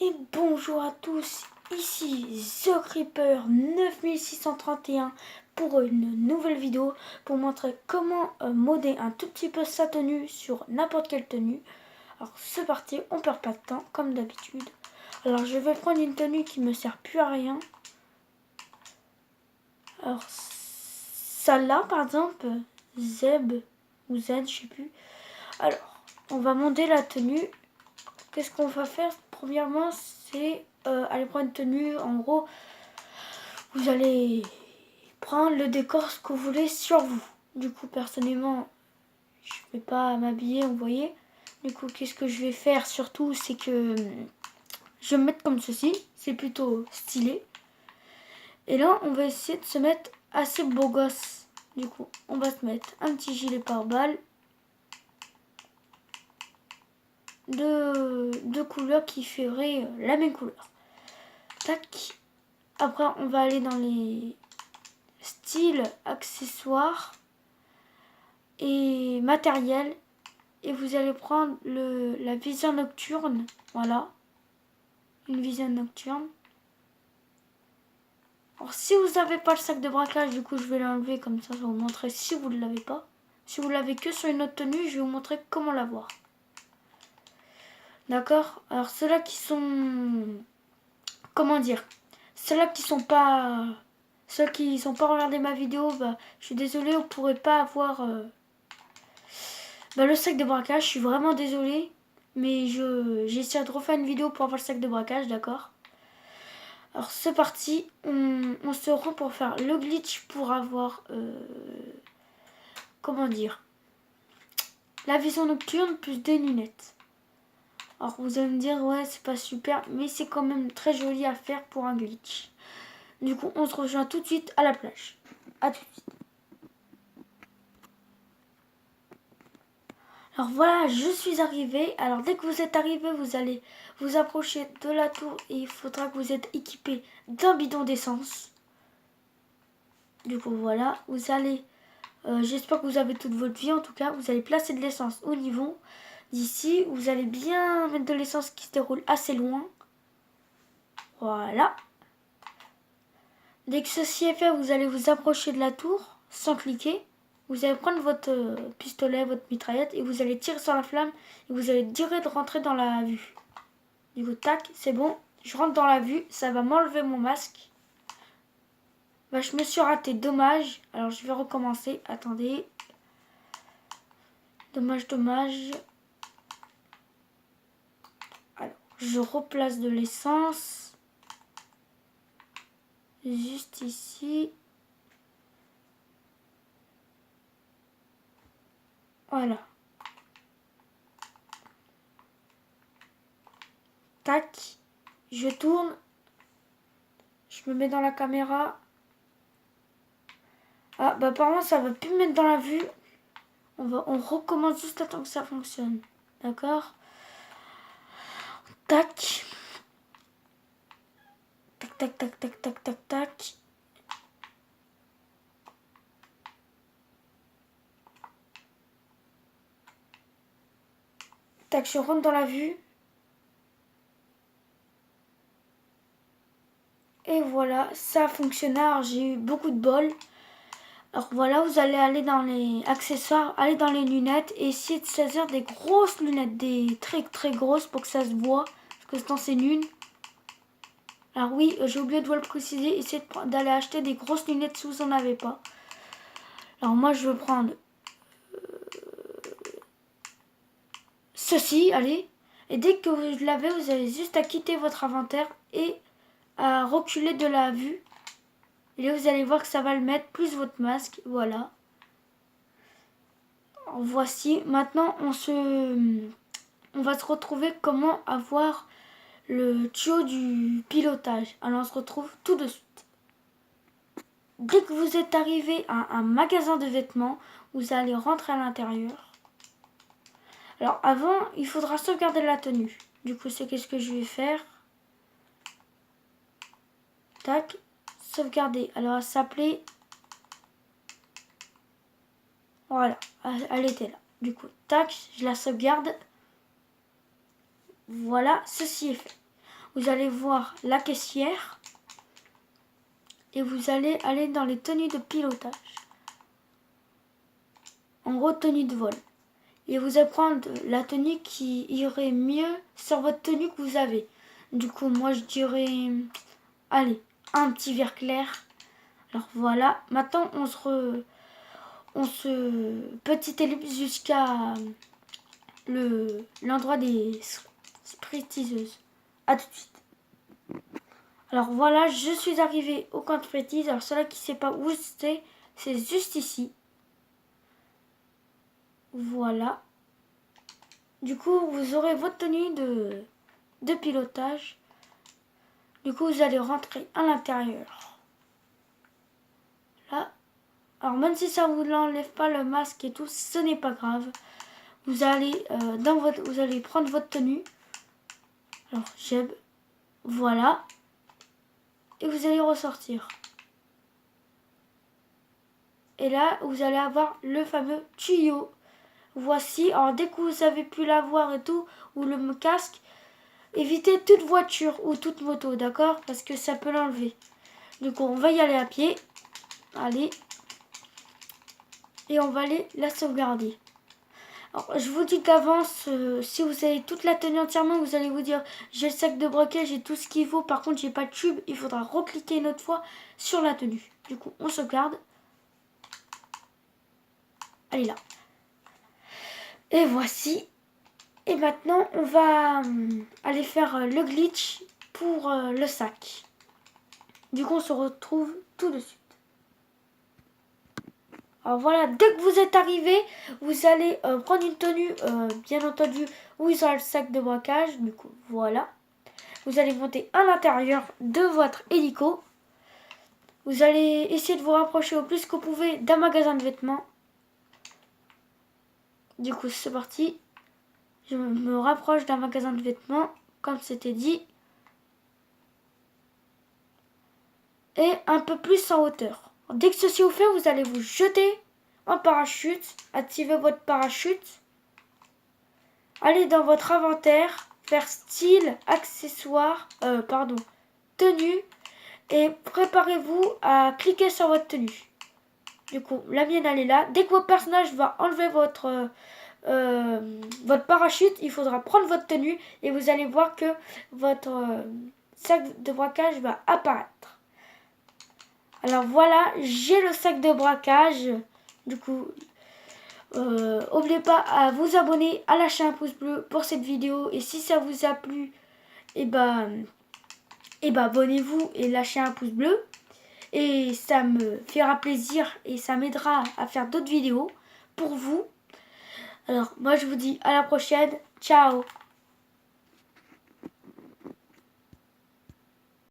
Et bonjour à tous, ici The Creeper 9631 pour une nouvelle vidéo pour montrer comment modder un tout petit peu sa tenue sur n'importe quelle tenue. Alors c'est parti, on perd pas de temps comme d'habitude. Alors je vais prendre une tenue qui me sert plus à rien. Alors celle-là par exemple, Zeb ou Z, je sais plus. Alors on va modder la tenue. Qu'est-ce qu'on va faire? Premièrement, c'est aller prendre une tenue. En gros, vous allez prendre le décor ce que vous voulez sur vous. Du coup, personnellement, je ne vais pas m'habiller, vous voyez. Du coup, qu'est-ce que je vais faire surtout, c'est que je vais me mettre comme ceci. C'est plutôt stylé. Et là, on va essayer de se mettre assez beau gosse. Du coup, on va se mettre un petit gilet pare-balles. Deux couleurs qui feraient la même couleur. Tac. Après, on va aller dans les styles, accessoires et matériel. Et vous allez prendre la vision nocturne. Voilà. Une vision nocturne. Alors, si vous n'avez pas le sac de braquage, du coup, je vais l'enlever comme ça, je vais vous montrer si vous ne l'avez pas. Si vous l'avez que sur une autre tenue, je vais vous montrer comment l'avoir. D'accord? Alors, ceux-là qui sont... Comment dire? Ceux-là qui sont pas... Ceux qui sont pas regardé ma vidéo, bah, je suis désolée, on pourrait pas avoir le sac de braquage. Je suis vraiment désolée, mais j'essaie de refaire une vidéo pour avoir le sac de braquage, d'accord? Alors c'est parti, on se rend pour faire le glitch pour avoir, comment dire, la vision nocturne plus des lunettes. Alors vous allez me dire, ouais c'est pas super, mais c'est quand même très joli à faire pour un glitch. Du coup on se rejoint tout de suite à la plage. A tout de suite. Alors voilà, je suis arrivée. Alors dès que vous êtes arrivé, vous allez vous approcher de la tour et il faudra que vous êtes équipé d'un bidon d'essence. Du coup voilà, vous allez, j'espère que vous avez toute votre vie en tout cas, vous allez placer de l'essence au niveau d'ici. Vous allez bien mettre de l'essence qui se déroule assez loin. Voilà. Dès que ceci est fait, vous allez vous approcher de la tour sans cliquer. Vous allez prendre votre pistolet, votre mitraillette et vous allez tirer sur la flamme et vous allez direct rentrer dans la vue. Du coup, tac, c'est bon. Je rentre dans la vue, ça va m'enlever mon masque. Bah, je me suis raté, dommage. Alors, je vais recommencer. Attendez. Dommage, dommage. Alors, je replace de l'essence. Juste ici. Voilà. Tac. Je tourne. Je me mets dans la caméra. Ah, bah apparemment, ça va plus me mettre dans la vue. On recommence juste à temps que ça fonctionne. D'accord? Tac. Tac, tac, tac, tac, tac, tac, tac. Tac, je rentre dans la vue. Et voilà, ça a fonctionné. Alors, j'ai eu beaucoup de bol. Alors voilà, vous allez aller dans les accessoires, aller dans les lunettes et essayer de saisir des grosses lunettes, des très très grosses pour que ça se voit. Parce que sinon c'est nul. Alors oui, j'ai oublié de vous le préciser, essayez d'aller acheter des grosses lunettes si vous n'en avez pas. Alors moi je vais prendre ceci, allez. Et dès que vous l'avez, vous avez juste à quitter votre inventaire et à reculer de la vue. Et là vous allez voir que ça va le mettre, plus votre masque, voilà. Alors, voici, maintenant on va se retrouver comment avoir le tuyau du pilotage. Alors on se retrouve tout de suite. Dès que vous êtes arrivé à un magasin de vêtements, vous allez rentrer à l'intérieur. Alors avant, il faudra sauvegarder la tenue. Du coup, c'est qu'est-ce que je vais faire. Tac, sauvegarder. Alors elle s'appelait... Voilà, elle était là. Du coup, tac, je la sauvegarde. Voilà, ceci est fait. vous allez voir la caissière et vous allez aller dans les tenues de pilotage. En gros, tenue de vol. Et vous allez prendre la tenue qui irait mieux sur votre tenue que vous avez. Du coup, moi je dirais, allez, un petit vert clair. Alors voilà, maintenant on se petite ellipse jusqu'à l'endroit des spritiseuses. A tout de suite. Alors voilà, je suis arrivée au camp de frétise. Alors ceux-là qui ne sait pas où c'est juste ici. Voilà. Du coup, vous aurez votre tenue de pilotage. Du coup, vous allez rentrer à l'intérieur. Là. Alors même si ça vous n'enlève pas le masque et tout, ce n'est pas grave. Vous allez vous allez prendre votre tenue. Alors Jeb, voilà. Et vous allez ressortir. Et là, vous allez avoir le fameux tuyau. Voici, alors dès que vous avez pu l'avoir et tout, ou le casque, évitez toute voiture ou toute moto, d'accord? Parce que ça peut l'enlever. Du coup, on va y aller à pied. Allez. Et on va aller la sauvegarder. Alors, je vous dis d'avance, si vous avez toute la tenue entièrement, vous allez vous dire j'ai le sac de braquage, j'ai tout ce qu'il faut. Par contre, j'ai pas de tube. Il faudra recliquer une autre fois sur la tenue. Du coup, on sauvegarde. Elle est là. Et voici. Et maintenant, on va aller faire le glitch pour le sac. Du coup, on se retrouve tout de suite. Alors voilà, dès que vous êtes arrivé, vous allez prendre une tenue, bien entendu, où il y aura le sac de braquage. Du coup, voilà. Vous allez monter à l'intérieur de votre hélico. Vous allez essayer de vous rapprocher au plus que vous pouvez d'un magasin de vêtements. Du coup, c'est parti. Je me rapproche d'un magasin de vêtements, comme c'était dit. Et un peu plus en hauteur. Dès que ceci est fait, vous allez vous jeter en parachute. Activez votre parachute. Allez dans votre inventaire, faire style, accessoires, tenue. Et préparez-vous à cliquer sur votre tenue. Du coup, la mienne elle est là. Dès que votre personnage va enlever votre parachute, il faudra prendre votre tenue et vous allez voir que votre sac de braquage va apparaître. Alors voilà, j'ai le sac de braquage. Du coup, n'oubliez pas à vous abonner, à lâcher un pouce bleu pour cette vidéo. Et si ça vous a plu, abonnez-vous et lâchez un pouce bleu. Et ça me fera plaisir et ça m'aidera à faire d'autres vidéos pour vous. Alors moi je vous dis à la prochaine. Ciao.